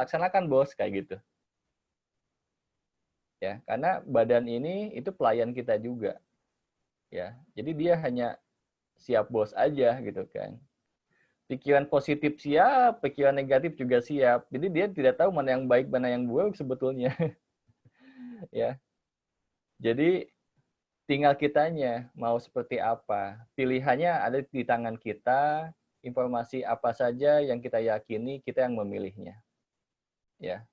laksanakan bos, kayak gitu. Ya, karena badan ini itu pelayan kita juga. Ya, jadi dia hanya siap bos aja gitu kan. Pikiran positif siap, pikiran negatif juga siap. Jadi dia tidak tahu mana yang baik, mana yang buruk sebetulnya. Ya, jadi tinggal kitanya mau seperti apa. Pilihannya ada di tangan kita. Informasi apa saja yang kita yakini, kita yang memilihnya. Ya,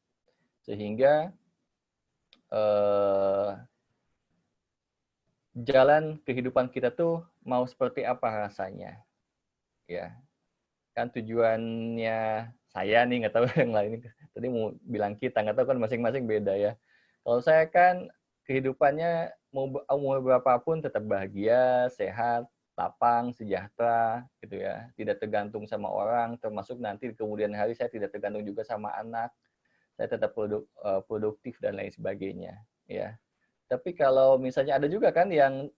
sehingga jalan kehidupan kita tuh mau seperti apa rasanya. Ya, kan tujuannya saya nih, nggak tahu yang lain, tadi mau bilang kita, nggak tahu kan masing-masing beda ya. Kalau saya kan kehidupannya mau umur berapapun tetap bahagia, sehat, lapang, sejahtera gitu ya, tidak tergantung sama orang, termasuk nanti kemudian hari saya tidak tergantung juga sama anak, saya tetap produktif dan lain sebagainya ya. Tapi kalau misalnya ada juga kan yang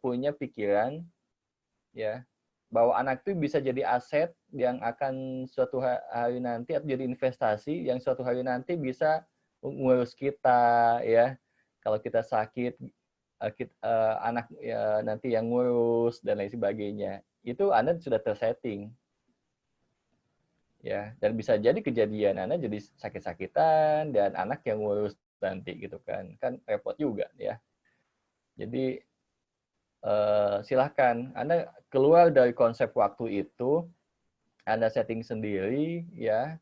punya pikiran ya, bahwa anak itu bisa jadi aset yang akan suatu hari nanti, atau jadi investasi yang suatu hari nanti bisa mengurus kita ya. Kalau kita sakit, anak ya, nanti yang ngurus dan lain sebagainya. Itu Anda sudah tersetting. Ya, dan bisa jadi kejadian Anda jadi sakit-sakitan dan anak yang ngurus nanti gitu kan. Kan repot juga ya. Jadi silahkan Anda keluar dari konsep waktu itu, Anda setting sendiri ya,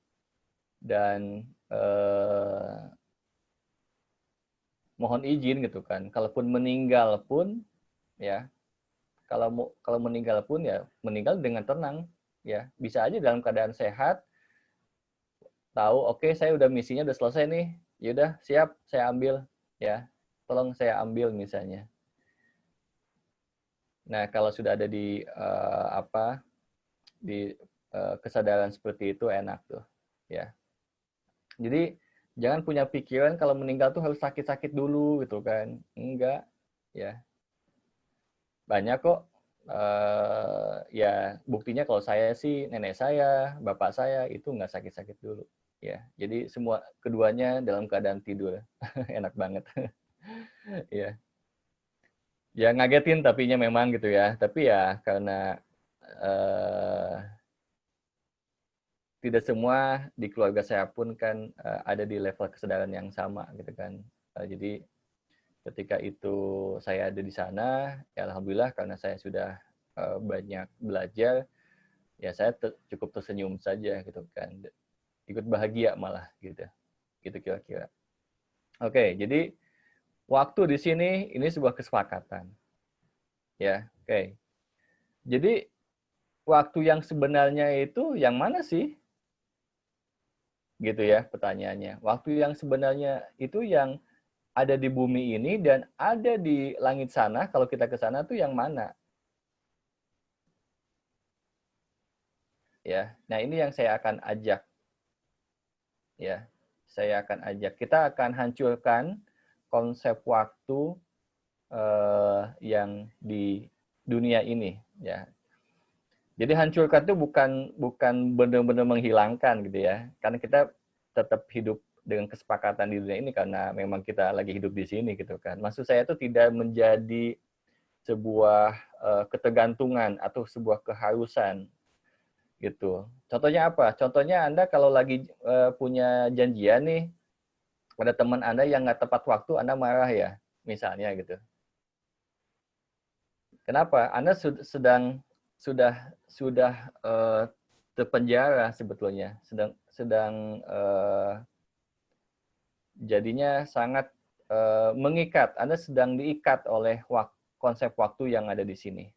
dan mohon izin gitu kan. Kalaupun meninggal pun ya, kalau meninggal pun ya meninggal dengan tenang ya. Bisa aja dalam keadaan sehat, tahu oke, saya udah misinya udah selesai nih. Yaudah siap, saya ambil ya. Tolong saya ambil misalnya. Nah, kalau sudah ada di kesadaran seperti itu enak tuh ya. Jadi jangan punya pikiran kalau meninggal tuh harus sakit-sakit dulu gitu kan. Enggak ya. Banyak kok ya buktinya kalau saya sih, nenek saya, bapak saya itu nggak sakit-sakit dulu ya. Jadi semua keduanya dalam keadaan tidur. Enak banget. Ya. Ya ngagetin tapinya memang gitu ya. Tapi ya karena tidak semua di keluarga saya pun kan ada di level kesadaran yang sama gitu kan. Jadi ketika itu saya ada di sana, ya alhamdulillah karena saya sudah banyak belajar, ya saya cukup tersenyum saja gitu kan. Ikut bahagia malah gitu. Gitu kira-kira. Oke, jadi waktu di sini ini sebuah kesepakatan. Ya, oke. Jadi waktu yang sebenarnya itu yang mana sih? Gitu ya pertanyaannya. Waktu yang sebenarnya itu yang ada di bumi ini dan ada di langit sana, kalau kita ke sana tuh yang mana? Ya. Nah, ini yang saya akan ajak ya. Saya akan ajak. Kita akan hancurkan konsep waktu yang di dunia ini ya. Jadi hancurkan itu bukan benar-benar menghilangkan gitu ya. Karena kita tetap hidup dengan kesepakatan di dunia ini karena memang kita lagi hidup di sini gitu kan. Maksud saya itu tidak menjadi sebuah ketergantungan atau sebuah keharusan gitu. Contohnya apa? Contohnya Anda kalau lagi punya janjian nih, ada teman Anda yang nggak tepat waktu, Anda marah ya, misalnya gitu. Kenapa? Anda sudah terpenjara sebetulnya, sedang jadinya sangat mengikat. Anda sedang diikat oleh konsep waktu yang ada di sini.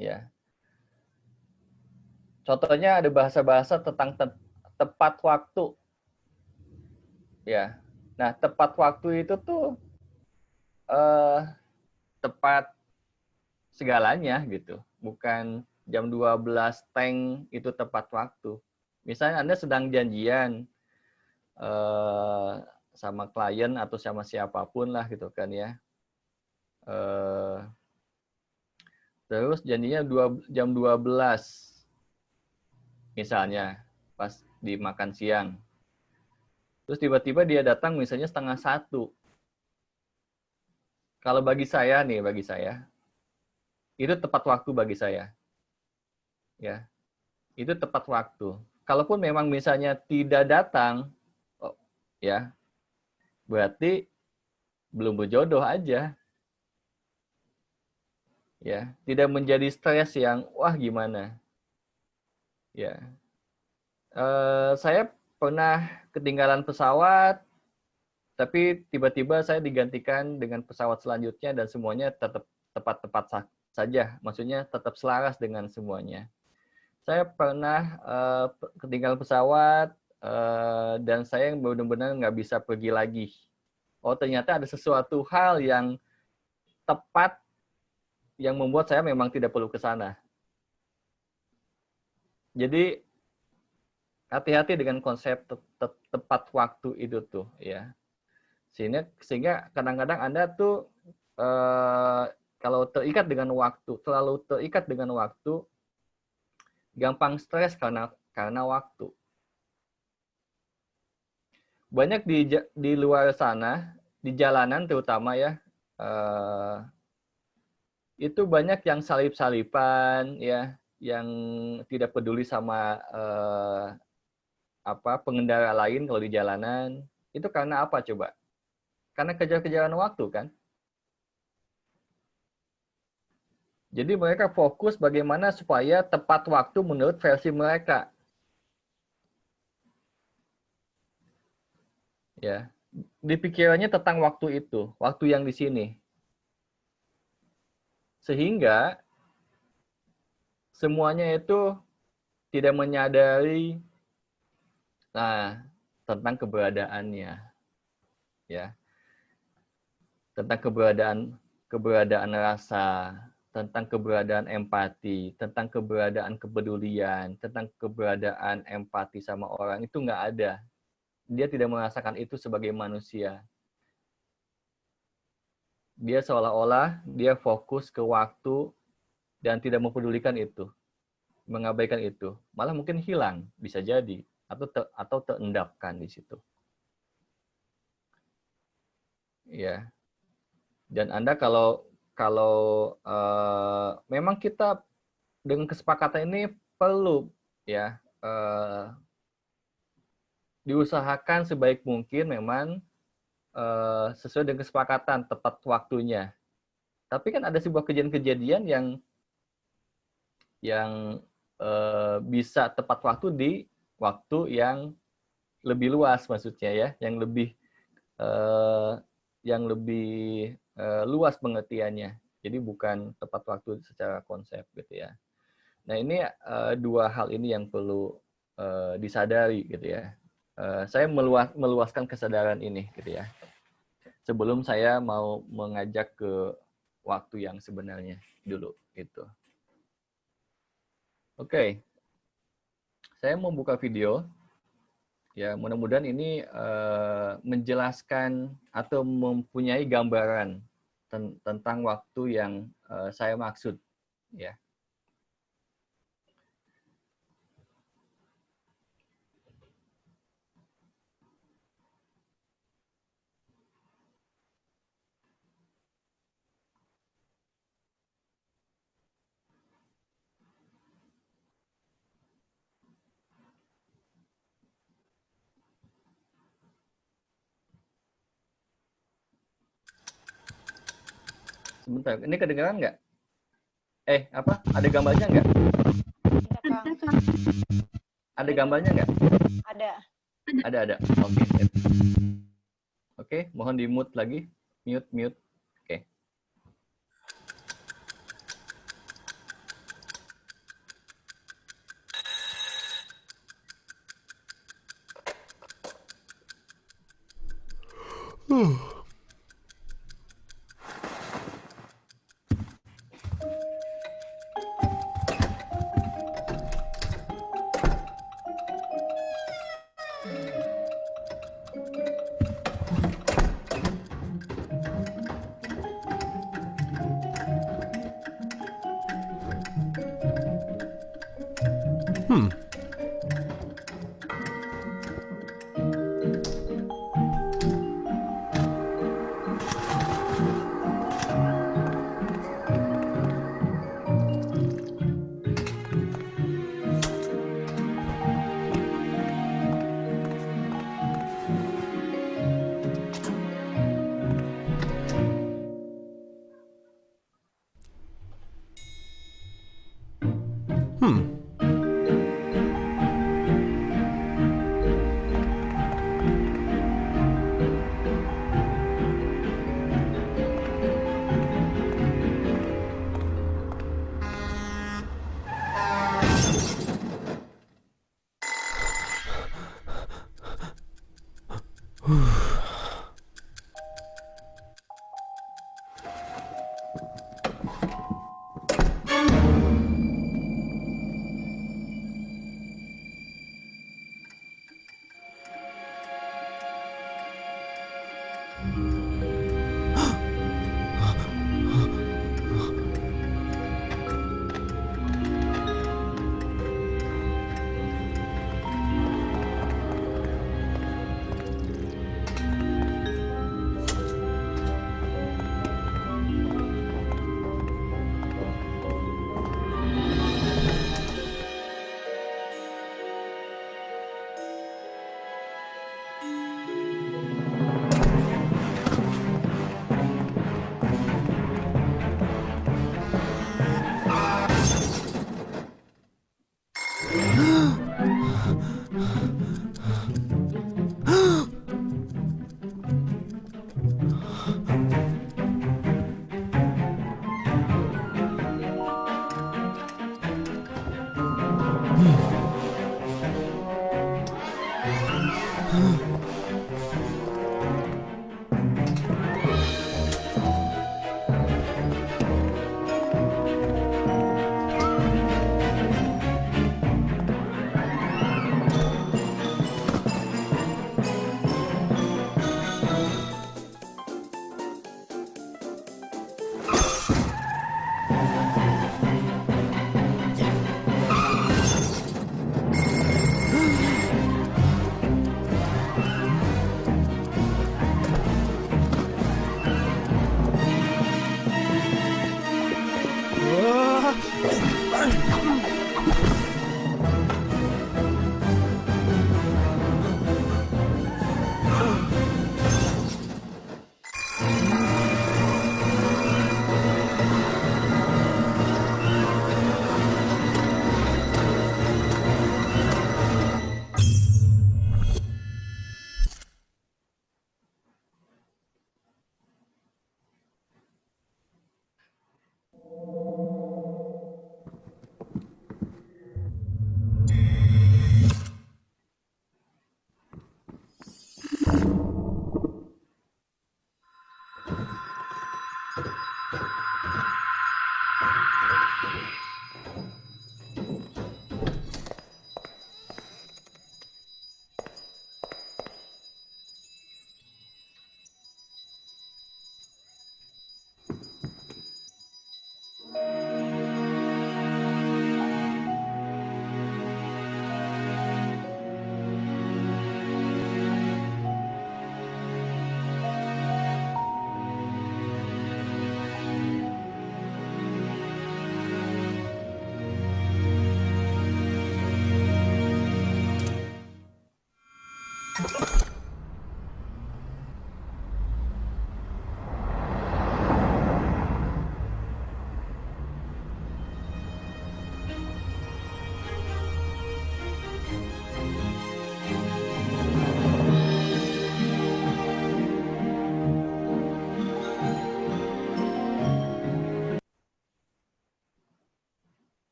Ya. Contohnya ada bahasa-bahasa tentang tepat waktu. Ya. Nah, tepat waktu itu tuh tepat segalanya gitu. Bukan jam 12 teng itu tepat waktu. Misalnya Anda sedang janjian sama klien atau sama siapapun lah gitu kan ya. Terus janjinya jam 12 misalnya. Pas di makan siang. Terus tiba-tiba dia datang misalnya 12:30. Kalau bagi saya, itu tepat waktu bagi saya. Ya, itu tepat waktu. Kalaupun memang misalnya tidak datang, ya, berarti belum berjodoh aja. Ya, tidak menjadi stres yang wah gimana. Ya, saya pernah ketinggalan pesawat, tapi tiba-tiba saya digantikan dengan pesawat selanjutnya dan semuanya tetap tepat-tepat saja. Maksudnya tetap selaras dengan semuanya. Saya pernah ketinggalan pesawat dan saya benar-benar nggak bisa pergi lagi. Oh, ternyata ada sesuatu hal yang tepat yang membuat saya memang tidak perlu ke sana. Jadi hati-hati dengan konsep tepat waktu itu tuh, ya. Sehingga kadang-kadang Anda tuh kalau terikat dengan waktu, terlalu terikat dengan waktu, gampang stres karena waktu. Banyak di luar sana, di jalanan terutama ya, itu banyak yang salip-salipan, ya, yang tidak peduli sama pengendara lain kalau di jalanan. Itu karena apa coba? Karena kejar-kejaran waktu kan. Jadi mereka fokus bagaimana supaya tepat waktu menurut versi mereka. Ya, di pikirannya tentang waktu itu, waktu yang di sini. Sehingga semuanya itu tidak menyadari tentang keberadaannya. Ya. Tentang keberadaan rasa, tentang keberadaan empati, tentang keberadaan kepedulian, tentang keberadaan empati sama orang, itu nggak ada. Dia tidak merasakan itu sebagai manusia. Dia seolah-olah dia fokus ke waktu dan tidak mempedulikan itu, mengabaikan itu. Malah mungkin hilang, bisa jadi, atau terendapkan di situ. Ya. Dan Anda kalau memang kita dengan kesepakatan ini perlu ya diusahakan sebaik mungkin memang sesuai dengan kesepakatan tepat waktunya. Tapi kan ada sebuah kejadian-kejadian yang bisa tepat waktu di waktu yang lebih luas maksudnya ya, yang lebih luas pengertiannya. Jadi bukan tepat waktu secara konsep gitu ya. Nah ini dua hal ini yang perlu disadari gitu ya. Saya meluaskan kesadaran ini gitu ya. Sebelum saya mau mengajak ke waktu yang sebenarnya dulu gitu. Oke. Saya mau buka video. Ya, mudah-mudahan ini menjelaskan atau mempunyai gambaran tentang waktu yang saya maksud, ya. Sebentar, ini kedengaran nggak? Ada gambarnya nggak? Ada gambarnya nggak? Ada. Oke, mohon di mute lagi. Mute. Oke.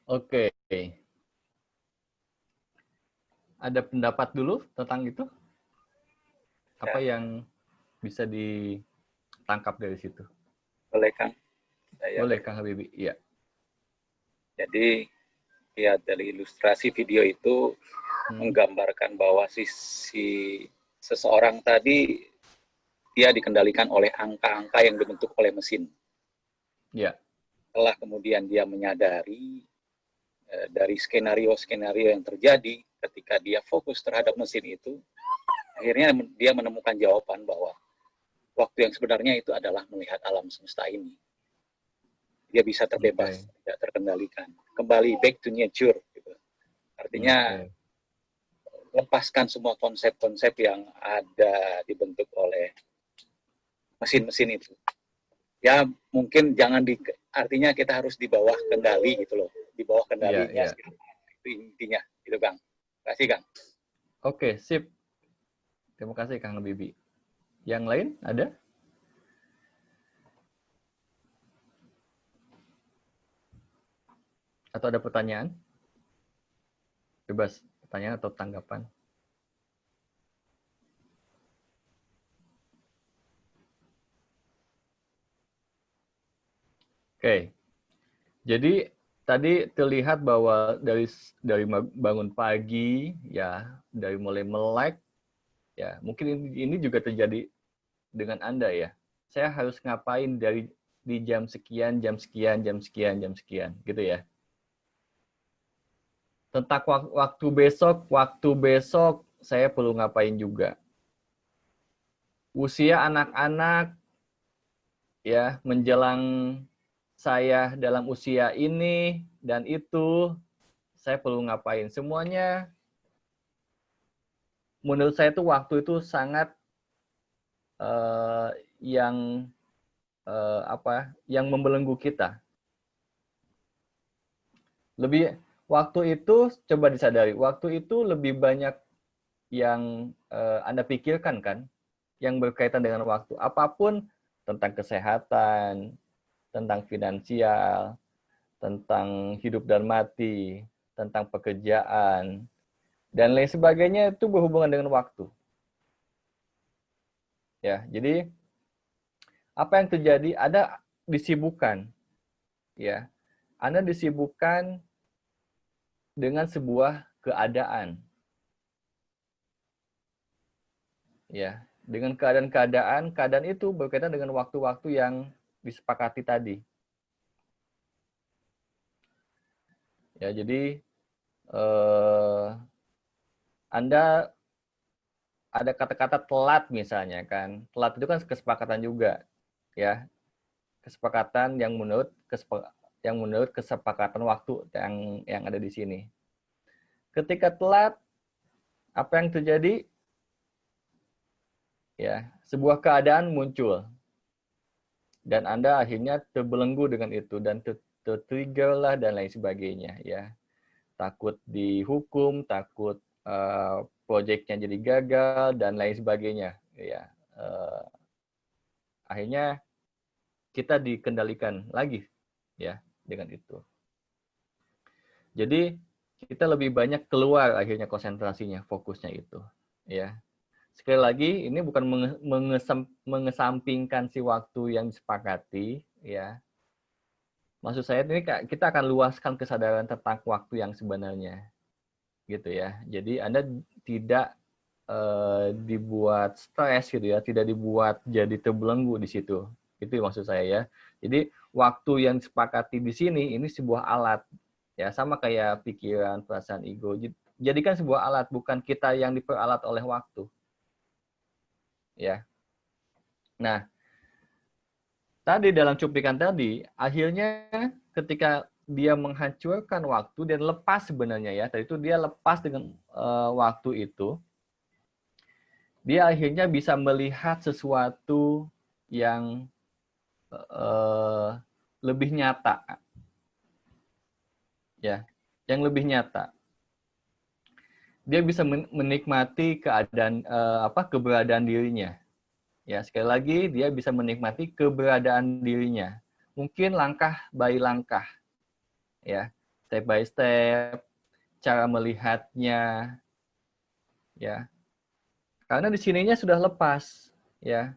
Oke. Ada pendapat dulu tentang itu? Apa yang bisa ditangkap dari situ? Boleh, Kang? Boleh, Kang Habibie. Iya. Jadi, ya dari ilustrasi video itu menggambarkan bahwa si seseorang tadi dia dikendalikan oleh angka-angka yang dibentuk oleh mesin. Iya. Setelah kemudian dia menyadari dari skenario-skenario yang terjadi ketika dia fokus terhadap mesin itu, akhirnya dia menemukan jawaban bahwa waktu yang sebenarnya itu adalah melihat alam semesta ini. Dia bisa terbebas, tidak terkendalikan. Kembali back to nature. Gitu. Artinya, lepaskan semua konsep-konsep yang ada dibentuk oleh mesin-mesin itu. Ya, mungkin jangan artinya kita harus di bawah kendali gitu loh, di bawah kendalinya. Iya. Itu intinya, gitu Kang. Terima kasih Kang. Oke, sip. Terima kasih Kang Bibi. Yang lain ada? Atau ada pertanyaan? Bebas, pertanyaan atau tanggapan. Oke. Jadi tadi terlihat bahwa dari bangun pagi ya, dari mulai melek ya, mungkin ini juga terjadi dengan Anda ya. Saya harus ngapain di jam sekian, jam sekian, jam sekian, jam sekian, gitu ya. Tentang waktu besok saya perlu ngapain juga. Usia anak-anak ya, menjelang saya dalam usia ini dan itu, saya perlu ngapain. Semuanya menurut saya itu waktu itu sangat yang yang membelenggu kita. Waktu itu coba disadari, waktu itu lebih banyak yang Anda pikirkan kan, yang berkaitan dengan waktu. Apapun tentang kesehatan, tentang finansial, tentang hidup dan mati, tentang pekerjaan, dan lain sebagainya itu berhubungan dengan waktu. Ya, jadi apa yang terjadi? Ada disibukkan, ya. Anda disibukkan dengan sebuah keadaan, ya. Dengan keadaan itu berkaitan dengan waktu-waktu yang disepakati tadi. Ya, jadi Anda ada kata-kata telat misalnya kan. Telat itu kan kesepakatan juga, ya. Kesepakatan yang menurut kesepakatan waktu yang ada di sini. Ketika telat, apa yang terjadi? Ya, sebuah keadaan muncul. Dan Anda akhirnya terbelenggu dengan itu dan tertrigger lah dan lain sebagainya, ya. Takut dihukum, takut proyeknya jadi gagal dan lain sebagainya, ya. Akhirnya kita dikendalikan lagi, ya, dengan itu. Jadi kita lebih banyak keluar akhirnya konsentrasinya, fokusnya itu, ya. Sekali lagi ini bukan mengesampingkan si waktu yang disepakati, ya. Maksud saya ini kita akan luaskan kesadaran tentang waktu yang sebenarnya, gitu ya. Jadi Anda tidak dibuat stres gitu ya, tidak dibuat jadi terbelenggu di situ. Itu maksud saya ya. Jadi waktu yang disepakati di sini ini sebuah alat ya, sama kayak pikiran, perasaan, ego. Jadikan sebuah alat, bukan kita yang diperalat oleh waktu. Ya. Nah, tadi dalam cuplikan tadi, akhirnya ketika dia menghancurkan waktu dan lepas sebenarnya ya, tadi itu dia lepas dengan waktu itu, dia akhirnya bisa melihat sesuatu yang lebih nyata, ya, yang lebih nyata. Dia bisa menikmati keberadaan dirinya. Ya, sekali lagi dia bisa menikmati keberadaan dirinya. Mungkin langkah by langkah, ya, step by step, cara melihatnya, ya. Karena di sininya sudah lepas, ya.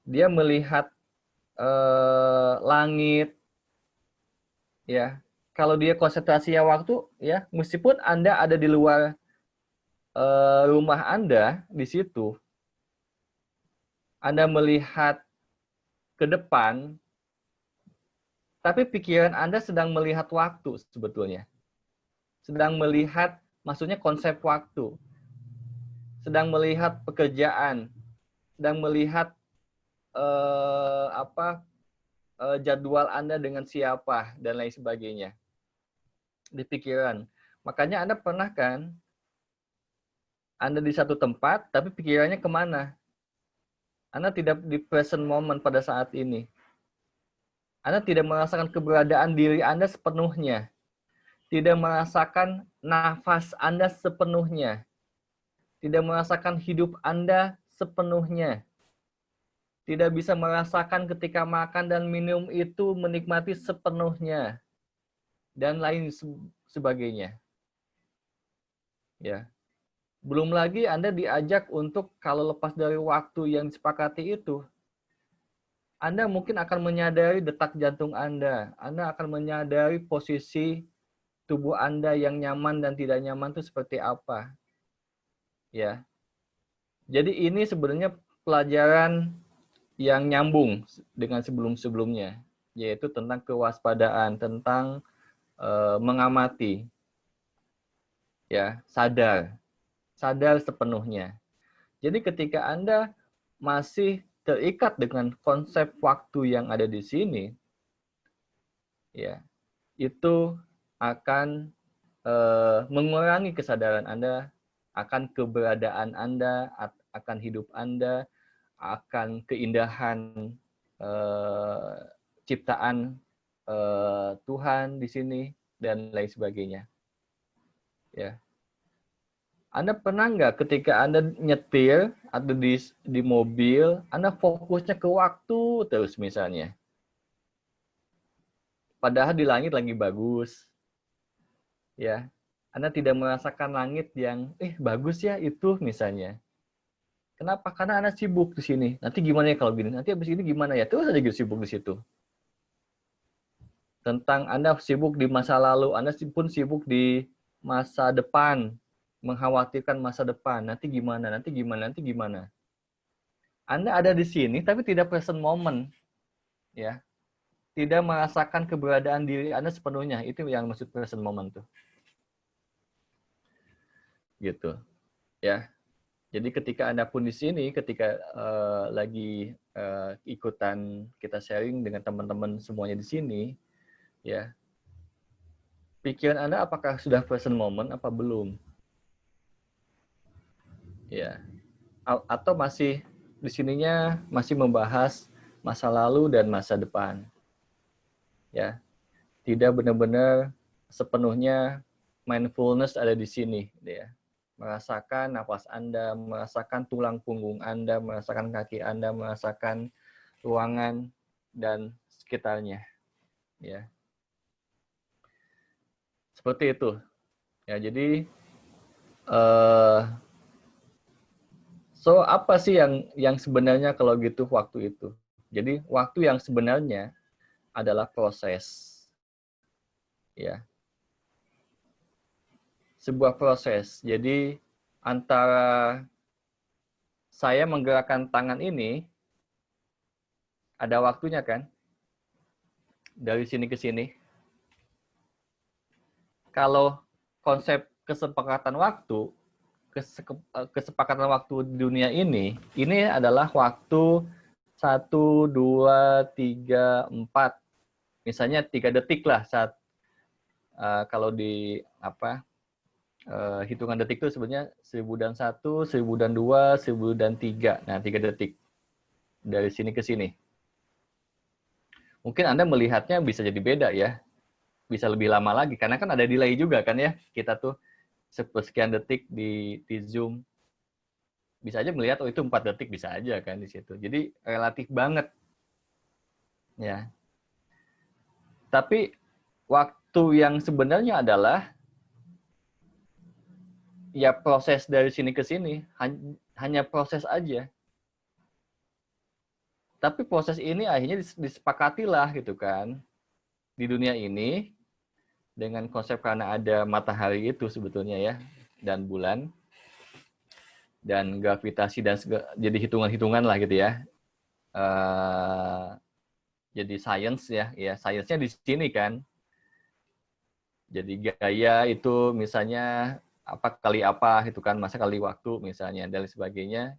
Dia melihat langit, ya. Kalau dia konsentrasinya waktu, ya, meskipun Anda ada di luar rumah Anda di situ, Anda melihat ke depan, tapi pikiran Anda sedang melihat waktu sebetulnya. Sedang melihat, maksudnya konsep waktu. Sedang melihat pekerjaan, sedang melihat jadwal Anda dengan siapa dan lain sebagainya di pikiran. Makanya Anda pernah kan, Anda di satu tempat, tapi pikirannya kemana? Anda tidak di present moment pada saat ini. Anda tidak merasakan keberadaan diri Anda sepenuhnya. Tidak merasakan nafas Anda sepenuhnya. Tidak merasakan hidup Anda sepenuhnya. Tidak bisa merasakan ketika makan dan minum itu menikmati sepenuhnya. Dan lain sebagainya. Ya. Belum lagi Anda diajak untuk kalau lepas dari waktu yang disepakati itu, Anda mungkin akan menyadari detak jantung Anda akan menyadari posisi tubuh Anda yang nyaman dan tidak nyaman itu seperti apa. Ya. Jadi ini sebenarnya pelajaran yang nyambung dengan sebelum-sebelumnya, yaitu tentang kewaspadaan, tentang mengamati, ya, sadar sepenuhnya. Jadi ketika Anda masih terikat dengan konsep waktu yang ada di sini, ya, itu akan mengurangi kesadaran Anda akan keberadaan Anda, akan hidup Anda, akan keindahan ciptaan Tuhan di sini dan lain sebagainya. Ya. Anda pernah nggak ketika Anda nyetir atau di mobil, Anda fokusnya ke waktu terus misalnya. Padahal di langit lagi bagus. Ya. Anda tidak merasakan langit yang bagus ya itu misalnya. Kenapa? Karena Anda sibuk di sini. Nanti gimana ya kalau gini? Nanti habis ini gimana ya? Terus aja gitu sibuk di situ. Tentang Anda sibuk di masa lalu, Anda pun sibuk di masa depan. Mengkhawatirkan masa depan. Nanti gimana? Nanti gimana? Nanti gimana? Anda ada di sini tapi tidak present moment. Ya. Tidak merasakan keberadaan diri Anda sepenuhnya. Itu yang maksud present moment tuh. Gitu. Ya. Jadi ketika Anda pun di sini, ketika lagi ikutan kita sharing dengan teman-teman semuanya di sini, ya, pikiran Anda apakah sudah present moment apa belum? Ya, atau masih di sininya masih membahas masa lalu dan masa depan, ya, tidak benar-benar sepenuhnya mindfulness ada di sini, ya. Merasakan nafas Anda, merasakan tulang punggung Anda, merasakan kaki Anda, merasakan ruangan dan sekitarnya, ya. Seperti itu. Ya, jadi so apa sih yang sebenarnya kalau gitu waktu itu? Jadi waktu yang sebenarnya adalah proses. Ya. Sebuah proses. Jadi antara saya menggerakkan tangan ini ada waktunya kan? Dari sini ke sini. Kalau konsep kesepakatan waktu di dunia ini adalah waktu 1, 2, 3, 4. Misalnya 3 detik lah saat kalau di hitungan detik itu sebenarnya 1001, 1002, 1003. Nah, 3 detik dari sini ke sini. Mungkin Anda melihatnya bisa jadi beda ya. Bisa lebih lama lagi karena kan ada delay juga kan ya. Kita tuh sekian detik di Zoom. Bisa aja melihat itu 4 detik bisa aja kan di situ. Jadi relatif banget. Ya. Tapi waktu yang sebenarnya adalah ya proses dari sini ke sini, hanya proses aja. Tapi proses ini akhirnya disepakatilah gitu kan. Di dunia ini dengan konsep karena ada matahari itu sebetulnya ya dan bulan dan gravitasi dan jadi hitungan-hitungan lah gitu ya. Jadi sains ya, sainsnya di sini kan. Jadi gaya itu misalnya apa kali apa itu kan masa kali waktu misalnya dan sebagainya.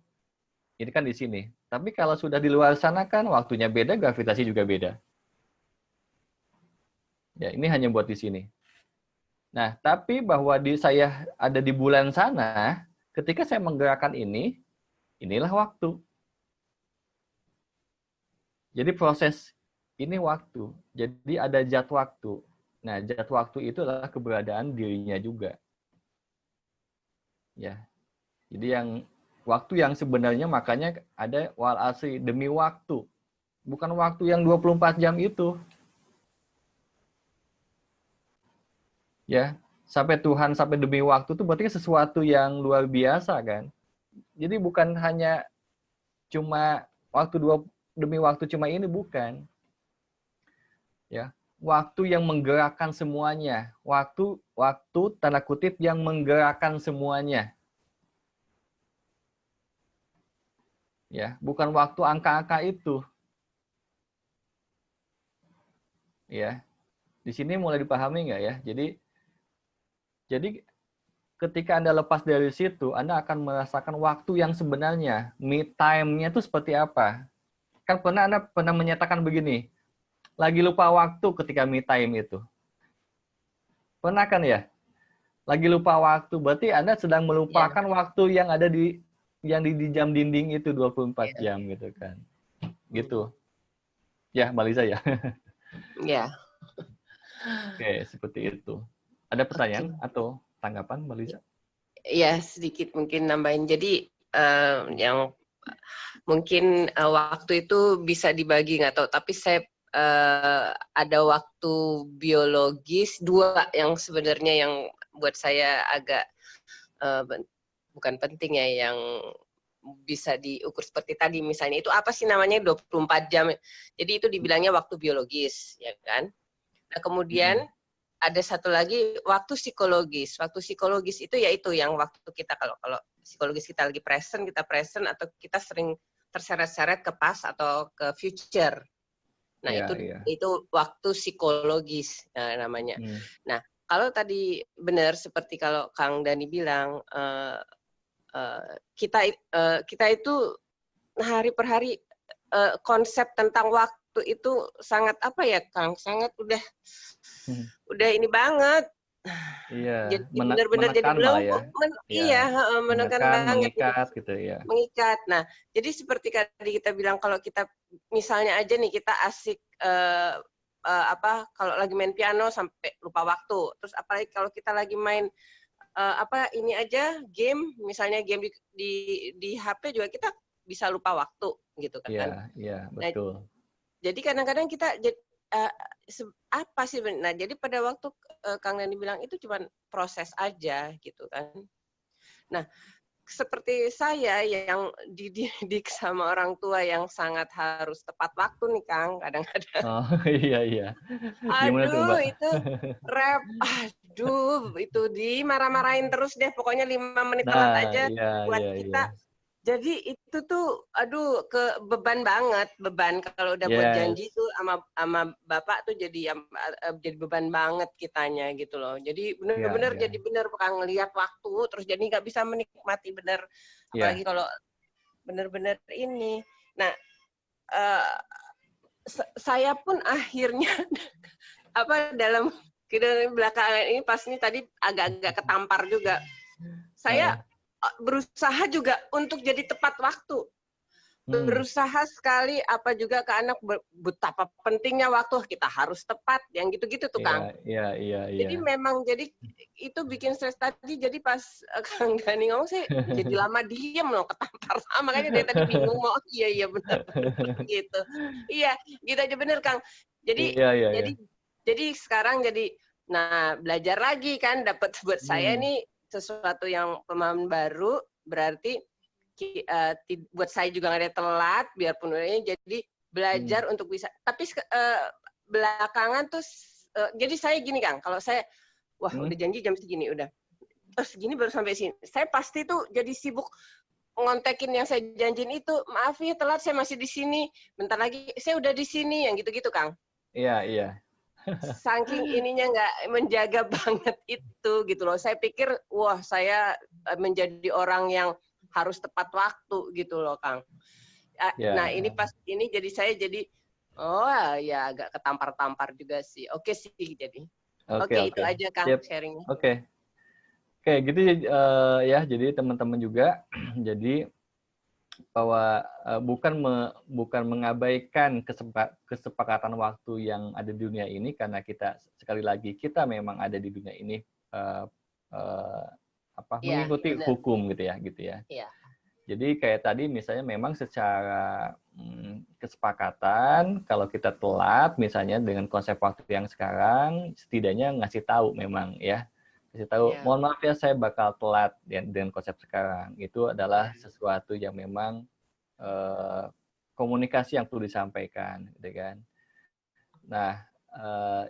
Ini kan di sini. Tapi kalau sudah di luar sana kan waktunya beda, gravitasi juga beda. Ya, ini hanya buat di sini. Nah, tapi bahwa saya ada di bulan sana, ketika saya menggerakkan ini, inilah waktu. Jadi proses ini waktu. Jadi ada zat waktu. Nah, zat waktu itu adalah keberadaan dirinya juga. Ya. Jadi yang waktu yang sebenarnya makanya ada wal asri, demi waktu. Bukan waktu yang 24 jam itu. Ya. Sampai Tuhan sampai demi waktu itu berarti sesuatu yang luar biasa kan. Jadi bukan hanya cuma demi waktu cuma ini, bukan. Ya, waktu yang menggerakkan semuanya, waktu tanda kutip yang menggerakkan semuanya, ya, bukan waktu angka-angka itu, ya. Di sini mulai dipahami nggak ya? Jadi ketika Anda lepas dari situ, Anda akan merasakan waktu yang sebenarnya, me time-nya itu seperti apa? Kan Anda pernah menyatakan begini, lagi lupa waktu ketika me time itu. Pernah kan ya? Lagi lupa waktu, berarti Anda sedang melupakan waktu yang ada di jam dinding itu 24 jam gitu kan. Gitu. Ya, Mbak Lisa ya. Ya. Oke, seperti itu. Ada pertanyaan atau tanggapan, Mbak Lisa? Ya, sedikit mungkin nambahin. Jadi yang mungkin waktu itu bisa dibagi, nggak tahu, tapi saya ada waktu biologis dua yang sebenarnya yang buat saya agak bukan penting ya, yang bisa diukur seperti tadi misalnya, itu apa sih namanya 24 jam. Jadi itu dibilangnya waktu biologis, ya kan? Nah, kemudian ada satu lagi waktu psikologis. Waktu psikologis itu yaitu yang waktu kita kalau psikologis kita lagi present atau kita sering terseret-seret ke past atau ke future. Nah, itu waktu psikologis namanya. Nah, kalau tadi benar seperti kalau Kang Dani bilang, kita itu hari per hari konsep tentang waktu itu sangat apa ya, Kang? Sangat udah ini banget. Iya, jadi benar-benar jadi belenggu. Ya. Menekan banget. Mengikat gitu ya. Mengikat. Nah, jadi seperti tadi kita bilang, kalau kita misalnya aja nih kita asik kalau lagi main piano sampai lupa waktu. Terus apalagi kalau kita lagi main ini aja game, misalnya game di HP juga kita bisa lupa waktu gitu kan. Iya, betul. Nah, jadi kadang-kadang kita apa sih? Nah, jadi pada waktu Kang Dani bilang itu cuma proses aja gitu kan. Nah, seperti saya yang dididik sama orang tua yang sangat harus tepat waktu nih, Kang, kadang-kadang. Oh, iya. Gimana tuh, Mbak? Itu dimarah-marahin terus deh, pokoknya 5 menit telat aja buat kita. Iya. Jadi itu tuh, beban banget, kalau udah buat janji tuh sama bapak tuh jadi beban banget kitanya gitu loh. Jadi benar-benar jadi benar Kang, ngelihat waktu, terus jadi nggak bisa menikmati benar, apalagi kalau benar-benar ini. Nah, saya pun akhirnya dalam belakangan ini pas ini tadi agak-agak ketampar juga. Saya berusaha juga untuk jadi tepat waktu. Berusaha sekali juga ke anak, betapa pentingnya waktu, kita harus tepat, yang gitu-gitu tuh, Kang. Iya. Jadi memang itu bikin stres tadi, jadi pas Kang Dani ngomong sih jadi lama diem loh, ketampar sama, makanya dari tadi bingung mau iya benar gitu. Iya, gitu aja bener, Kang. Jadi jadi sekarang belajar lagi kan, dapat buat saya nih sesuatu yang pemahaman baru, berarti buat saya juga nggak ada telat, biarpun ini jadi belajar untuk bisa. Tapi belakangan tuh, jadi saya gini, Kang, kalau saya, udah janji jam segini, udah, terus segini baru sampai sini, saya pasti tuh jadi sibuk ngontekin yang saya janjiin itu, maaf ya telat, saya masih di sini, bentar lagi saya udah di sini, yang gitu-gitu, Kang. Iya. Saking ininya nggak menjaga banget itu gitu loh. Saya pikir saya menjadi orang yang harus tepat waktu gitu loh, Kang. Nah, ini pas ini jadi saya jadi agak ketampar-tampar juga sih. Oke sih jadi. Oke. Itu aja, Kang, sharingnya. Oke, gitu ya. Jadi teman-teman juga jadi bahwa bukan mengabaikan kesepakatan waktu yang ada di dunia ini, karena kita sekali lagi kita memang ada di dunia ini Iya, mengikuti benar. hukum gitu ya. Iya. Jadi kayak tadi misalnya memang secara kesepakatan kalau kita telat misalnya dengan konsep waktu yang sekarang, setidaknya ngasih tahu memang ya. Kasih tahu, Iya. mohon maaf ya saya bakal telat dengan konsep sekarang. Itu adalah sesuatu yang memang komunikasi yang perlu disampaikan, gitu kan. Nah,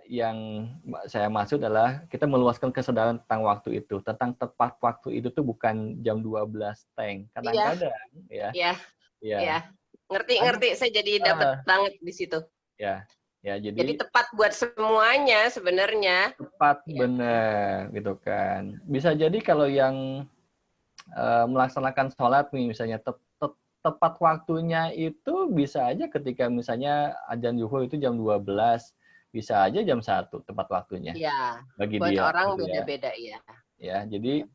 yang saya maksud adalah kita meluaskan kesadaran tentang waktu itu, tentang tepat waktu itu tuh bukan jam 12 teng. Iya. Kadang-kadang ya. Iya. Ya. Iya. Ngerti. Saya jadi dapat banget di situ. Ya. Ya, jadi tepat buat semuanya sebenarnya. Tepat, benar gitu kan. Bisa jadi kalau yang melaksanakan sholat nih misalnya tepat waktunya itu bisa aja ketika misalnya azan zuhur itu jam 12, bisa aja jam 1 tepat waktunya. Iya. Bagi Buat dia orang gitu beda-beda ya. Ya, jadi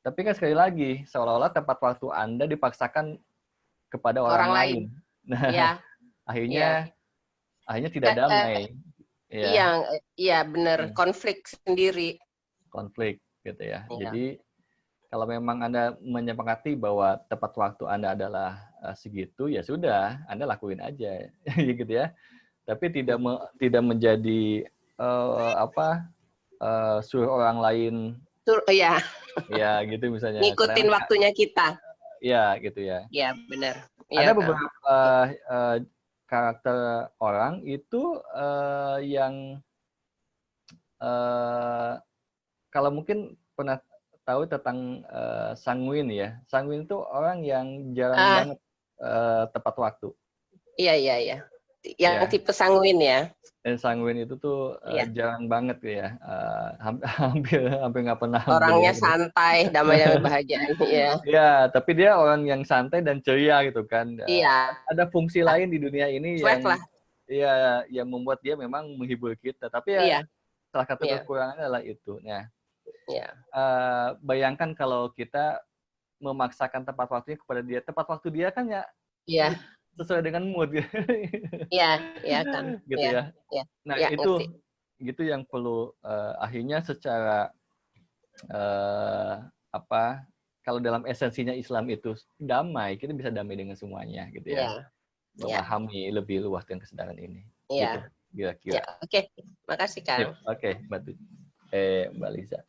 tapi kan sekali lagi seolah-olah tepat waktu Anda dipaksakan kepada orang lain. Nah, ya. akhirnya tidak damai. Iya, benar, konflik sendiri. Konflik gitu ya. Jadi kalau memang Anda menyepakati bahwa tepat waktu Anda adalah segitu, ya sudah, Anda lakuin aja, gitu ya. Tapi tidak menjadi suruh orang lain. Ya. Ya, gitu misalnya. Ngikutin waktunya kita. Ya, gitu ya. Ya, benar. Ada beberapa karakter orang itu yang kalau mungkin pernah tahu tentang sanguin ya. Sanguin itu orang yang jarang banget tepat waktu. Iya. Yang tipe sanguin ya. Dan sanguin itu tuh jarang banget ya. Hampir nggak pernah. Orangnya santai, damai bahagia. Ya, tapi dia orang yang santai dan ceria gitu kan. Iya. Ada fungsi lain di dunia ini yang membuat dia memang menghibur kita. Tapi salah satu kekurangannya adalah itu. Nah, bayangkan kalau kita memaksakan tepat waktunya kepada dia. Tepat waktu dia kan ya sesuai dengan mood. Iya kan. Gitu ya. Nah, itu yang perlu akhirnya secara kalau dalam esensinya Islam itu damai, kita bisa damai dengan semuanya gitu ya. Memahami lebih luas dengan kesadaran ini. Iya. Gitu, kira-kira. Oke, makasih Kang. Oke, Mbak Liza.